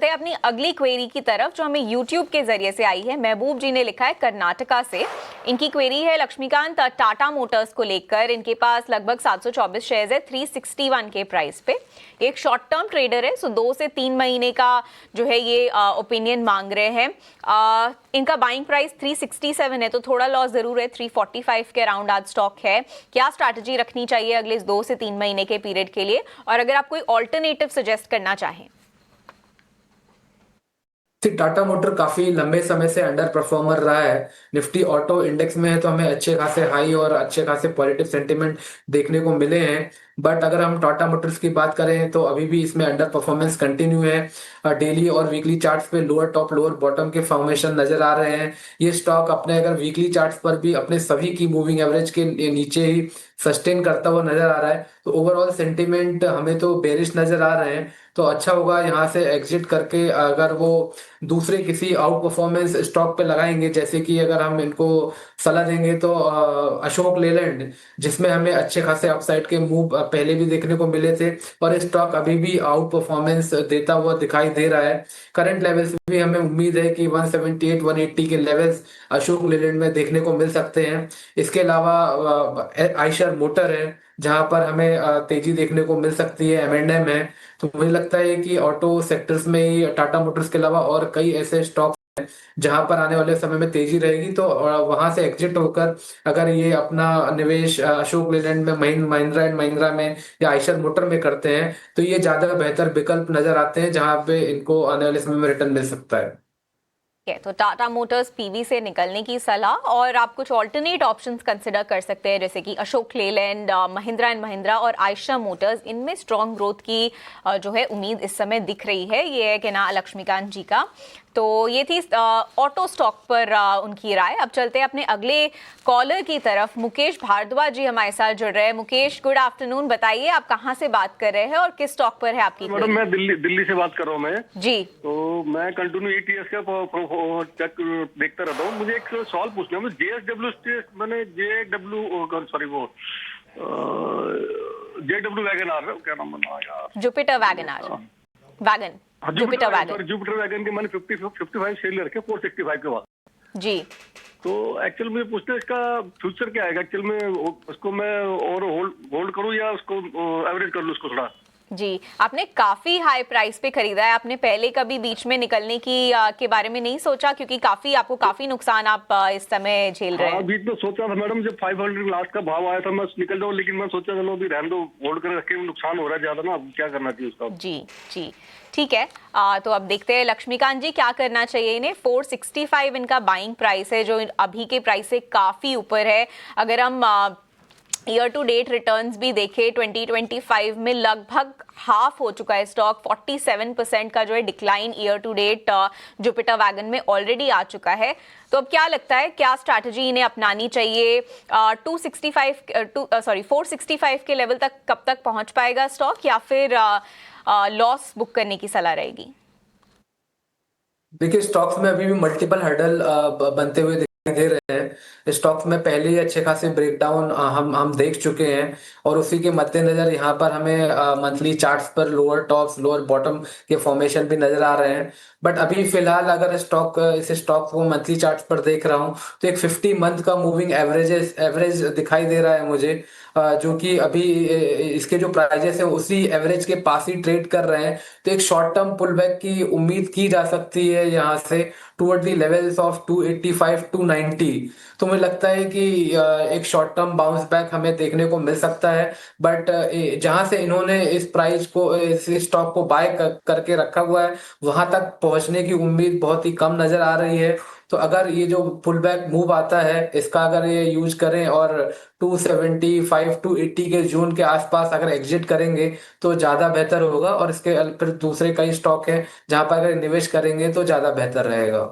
अपनी अगली क्वेरी की तरफ जो हमें YouTube के जरिए से आई है। महबूब जी ने लिखा है कर्नाटका से। इनकी क्वेरी है लक्ष्मीकांत, टाटा मोटर्स को लेकर इनके पास लगभग 724 शेयर्स है 361 के प्राइस पे। एक शॉर्ट टर्म ट्रेडर है, सो 2 से 3 महीने का जो है ये ओपिनियन मांग रहे हैं। इनका बाइंग प्राइस 367 है, तो थोड़ा लॉस जरूर है। 345 के अराउंड आज स्टॉक है। क्या स्ट्रैटेजी रखनी चाहिए अगले 2 से 3 महीने के पीरियड के लिए, और अगर आप कोई ऑल्टरनेटिव सजेस्ट करना चाहें? टाटा मोटर काफी लंबे समय से अंडर परफॉर्मर रहा है। निफ्टी ऑटो इंडेक्स में है तो हमें अच्छे खासे हाई और अच्छे खासे पॉजिटिव सेंटिमेंट देखने को मिले हैं। बट अगर हम टाटा मोटर्स की बात करें तो अभी भी इसमें अंडर परफॉर्मेंस कंटिन्यू है। डेली और वीकली चार्ट्स पे लोअर टॉप लोअर बॉटम के फॉर्मेशन नजर आ रहे हैं। ये स्टॉक अपने अगर वीकली चार्ट्स पर भी अपने सभी की मूविंग एवरेज के नीचे ही सस्टेन करता हुआ नजर आ रहा है, तो ओवरऑल सेंटिमेंट हमें तो बेरिश नजर आ रहे हैं। तो अच्छा होगा यहाँ से एग्जिट करके अगर वो दूसरे किसी आउट परफॉर्मेंस स्टॉक पे लगाएंगे। जैसे कि अगर हम इनको सलाह देंगे तो अशोक लेलैंड, जिसमें हमें अच्छे खासे अपसाइड के मूव पहले भी देखने को मिले थे, और ये स्टॉक अभी भी आउट परफॉर्मेंस देता हुआ दिखाई दे रहा है। करंट लेवल्स भी हमें उम्मीद है कि 178 180 के लेवल्स अशोक लेलैंड में देखने को मिल सकते हैं। इसके अलावा आइशर मोटर है, जहां पर हमें तेजी देखने को मिल सकती है। एम है। तो मुझे लगता है कि ऑटो सेक्टर्स में ही टाटा मोटर्स के अलावा और कई ऐसे स्टॉक जहां पर आने वाले समय में तेजी रहेगी, तो वहां से एग्जिट होकर अगर ये अपना निवेश अशोक लेलैंड में, महिंद्रा एंड महिंद्रा में या आयशर मोटर में करते हैं, तो ये ज्यादा बेहतर विकल्प नजर आते हैं जहां पे इनको आने वाले समय में रिटर्न मिल सकता है। तो टाटा मोटर्स पीवी से निकलने की सलाह, और आप कुछ ऑल्टरनेट ऑप्शंस कंसिडर कर सकते हैं जैसे कि अशोक लेलैंड, महिंद्रा एंड महिंद्रा और आयशा मोटर्स। इनमें स्ट्रॉन्ग ग्रोथ की जो है उम्मीद इस समय दिख रही है। ये है कि ना लक्ष्मीकांत जी का। तो ये थी ऑटो स्टॉक पर उनकी राय। अब चलते हैं अपने अगले कॉलर की तरफ। मुकेश भारद्वाज जी हमारे साथ जुड़ रहे हैं। Mukesh, good afternoon. बताइए आप कहाँ से बात कर रहे हैं और किस स्टॉक पर है आपकी मैडम, क्वेरी? मैं दिल्ली से बात कर रहा हूँ मैं। जी। तो मैं कंटिन्यू ईटीएस का चेक देखता रहता हूँ। मुझे एक सवाल पूछना है। जेएसडब्ल्यू मैंने जेडब्ल्यू सॉरी वो जेडब्ल्यू वैगन आर, क्या नाम बना यार, Jupiter wagon R, wagon, Jupiter Wagon. Jupiter Wagon के मैंने 55 शेयर ले रखे 465 के बाद। जी। तो एक्चुअल मुझे पूछना है इसका फ्यूचर क्या है एक्चुअल में, उसको मैं और होल्ड करूँ या उसको एवरेज कर लूँ उसको थोड़ा? जी, आपने काफी हाई प्राइस पे खरीदा है। आपने पहले कभी बीच में निकलने की के बारे में नहीं सोचा, क्योंकि आपको काफी नुकसान आप इस समय झेल रहे हाँ, हैं? बीच में सोचा था मैडम, जब 500 लास्ट का भाव आया था मैं निकल जाऊँ, लेकिन मैं सोचा चलो अभी रहने दो, होल्ड कर रखे, नुकसान हो रहा है ज्यादा ना, अब क्या करना चाहिए उसका। जी। जी, ठीक है। तो अब देखते हैं लक्ष्मीकांत जी क्या करना चाहिए इन्हें। 465 इनका बाइंग प्राइस है, जो अभी के प्राइस से काफी ऊपर है। अगर हम ईयर टू डेट रिटर्न्स भी देखें, 2025 में लगभग हाफ हो चुका है स्टॉक। 47% का जो है decline year to date Jupiter Wagon में ऑलरेडी आ चुका है। तो अब क्या लगता है, क्या स्ट्रैटेजी इन्हें अपनानी चाहिए? 465 के लेवल तक कब तक पहुंच पाएगा स्टॉक, या फिर लॉस बुक करने की सलाह रहेगी? देखिए, स्टॉक्स में अभी भी मल्टीपल हर्डल बनते हुए दिखाई दे रहे हैं। स्टॉक्स में पहले ही अच्छे खासे ब्रेकडाउन हम देख चुके हैं, और उसी के मद्देनजर यहाँ पर हमें मंथली चार्ट्स पर लोअर टॉप्स लोअर बॉटम के फॉर्मेशन भी नजर आ रहे हैं। बट अभी फिलहाल अगर इस स्टॉक को मंथली चार्ट्स पर देख रहा हूँ, तो एक 50 मंथ का मूविंग एवरेज दिखाई दे रहा है मुझे, जो कि अभी इसके जो प्राइजेस है उसी एवरेज के पास ही ट्रेड कर रहे हैं। तो एक शॉर्ट टर्म पुल बैक की उम्मीद की जा सकती है यहाँ से टुवर्ड दी लेवल्स ऑफ 285 290। तो मुझे लगता है कि एक शॉर्ट टर्म बाउंस बैक हमें देखने को मिल सकता है। बट जहां से इन्होंने इस प्राइस को, इस स्टॉक को बाय करके रखा हुआ है, वहां तक पहुंचने की उम्मीद बहुत ही कम नजर आ रही है। तो अगर ये जो पुल बैक मूव आता है इसका अगर ये यूज करें और 275 280 के जोन के आसपास अगर एग्जिट करेंगे तो ज्यादा बेहतर होगा। और इसके फिर दूसरे कई स्टॉक हैं जहां पर अगर निवेश करेंगे तो ज्यादा बेहतर रहेगा।